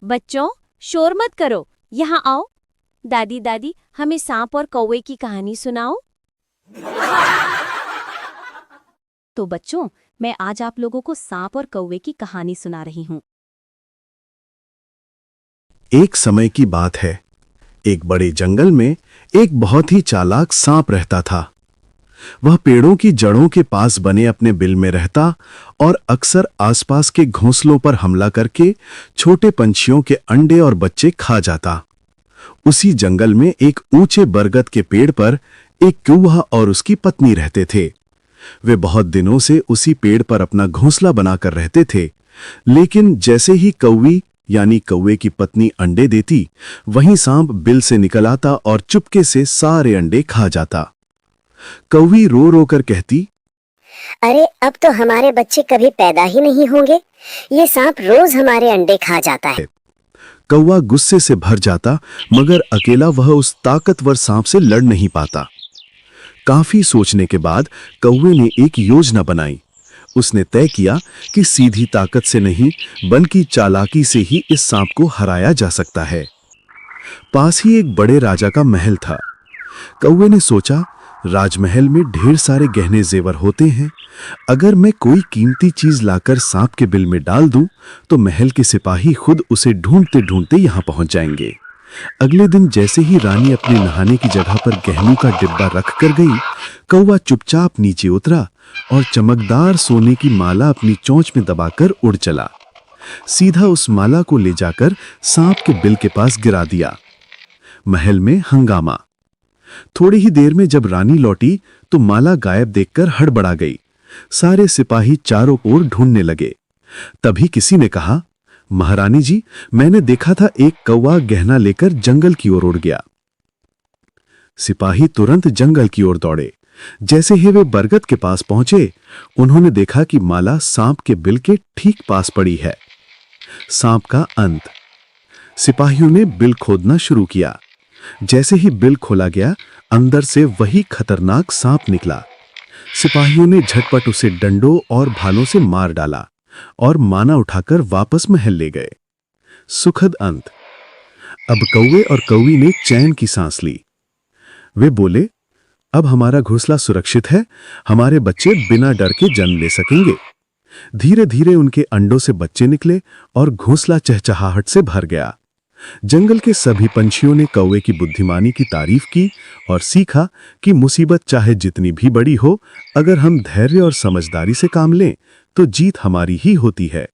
बच्चों, शोर मत करो, यहाँ आओ। दादी दादी, हमें सांप और कौवे की कहानी सुनाओ। तो बच्चों, मैं आज आप लोगों को सांप और कौवे की कहानी सुना रही हूँ। एक समय की बात है। एक बड़े जंगल में एक बहुत ही चालाक सांप रहता था। वह पेड़ों की जड़ों के पास बने अपने बिल में रहता और अक्सर आसपास के घोंसलों पर हमला करके छोटे पंछियों के अंडे और बच्चे खा जाता। उसी जंगल में एक ऊंचे बरगद के पेड़ पर एक कौवा और उसकी पत्नी रहते थे। वे बहुत दिनों से उसी पेड़ पर अपना घोंसला बनाकर रहते थे, लेकिन जैसे ही कौवी यानी कौवे की पत्नी अंडे देती, वहीं सांप बिल से निकल आता और चुपके से सारे अंडे खा जाता। कौवी रो रो कर कहती, अरे अब तो हमारे बच्चे कभी पैदा ही नहीं होंगे। ये सांप रोज हमारे अंडे खा जाता है। कौवा गुस्से से भर जाता, मगर अकेला वह उस ताकतवर सांप से लड़ नहीं पाता। काफी सोचने के बाद कौवे ने एक योजना बनाई। उसने तय किया कि सीधी ताकत से नहीं, बल्कि चालाकी से ही इस सांप को हराया जा सकता है। पास ही एक बड़े राजा का महल था। कौवे ने सोचा, राजमहल में ढेर सारे गहने जेवर होते हैं। अगर मैं कोई कीमती चीज लाकर सांप के बिल में डाल दूं, तो महल के सिपाही खुद उसे ढूंढते ढूंढते यहां पहुंच जाएंगे। अगले दिन जैसे ही रानी अपने नहाने की जगह पर गहनों का डिब्बा रख कर गई, कौवा चुपचाप नीचे उतरा और चमकदार सोने की माला अपनी चोंच में दबाकर उड़ चला। सीधा उस माला को ले जाकर सांप के बिल के पास गिरा दिया। महल में हंगामा। थोड़ी ही देर में जब रानी लौटी तो माला गायब देखकर हड़बड़ा गई। सारे सिपाही चारों ओर ढूंढने लगे। तभी किसी ने कहा, महारानी जी, मैंने देखा था एक कौवा गहना लेकर जंगल की ओर उड़ गया। सिपाही तुरंत जंगल की ओर दौड़े। जैसे ही वे बरगद के पास पहुंचे, उन्होंने देखा कि माला सांप के बिल के ठीक पास पड़ी है। सांप का अंत। सिपाहियों ने बिल खोदना शुरू किया। जैसे ही बिल खोला गया, अंदर से वही खतरनाक सांप निकला। सिपाहियों ने झटपट उसे डंडों और भालों से मार डाला और माना उठाकर वापस महल ले गए। सुखद अंत। अब कौवे और कौवी ने चैन की सांस ली। वे बोले, अब हमारा घोंसला सुरक्षित है, हमारे बच्चे बिना डर के जन्म ले सकेंगे। धीरे धीरे उनके अंडों से बच्चे निकले और घोंसला चहचहाहट से भर गया। जंगल के सभी पंछियों ने कौवे की बुद्धिमानी की तारीफ की और सीखा कि मुसीबत चाहे जितनी भी बड़ी हो, अगर हम धैर्य और समझदारी से काम लें तो जीत हमारी ही होती है।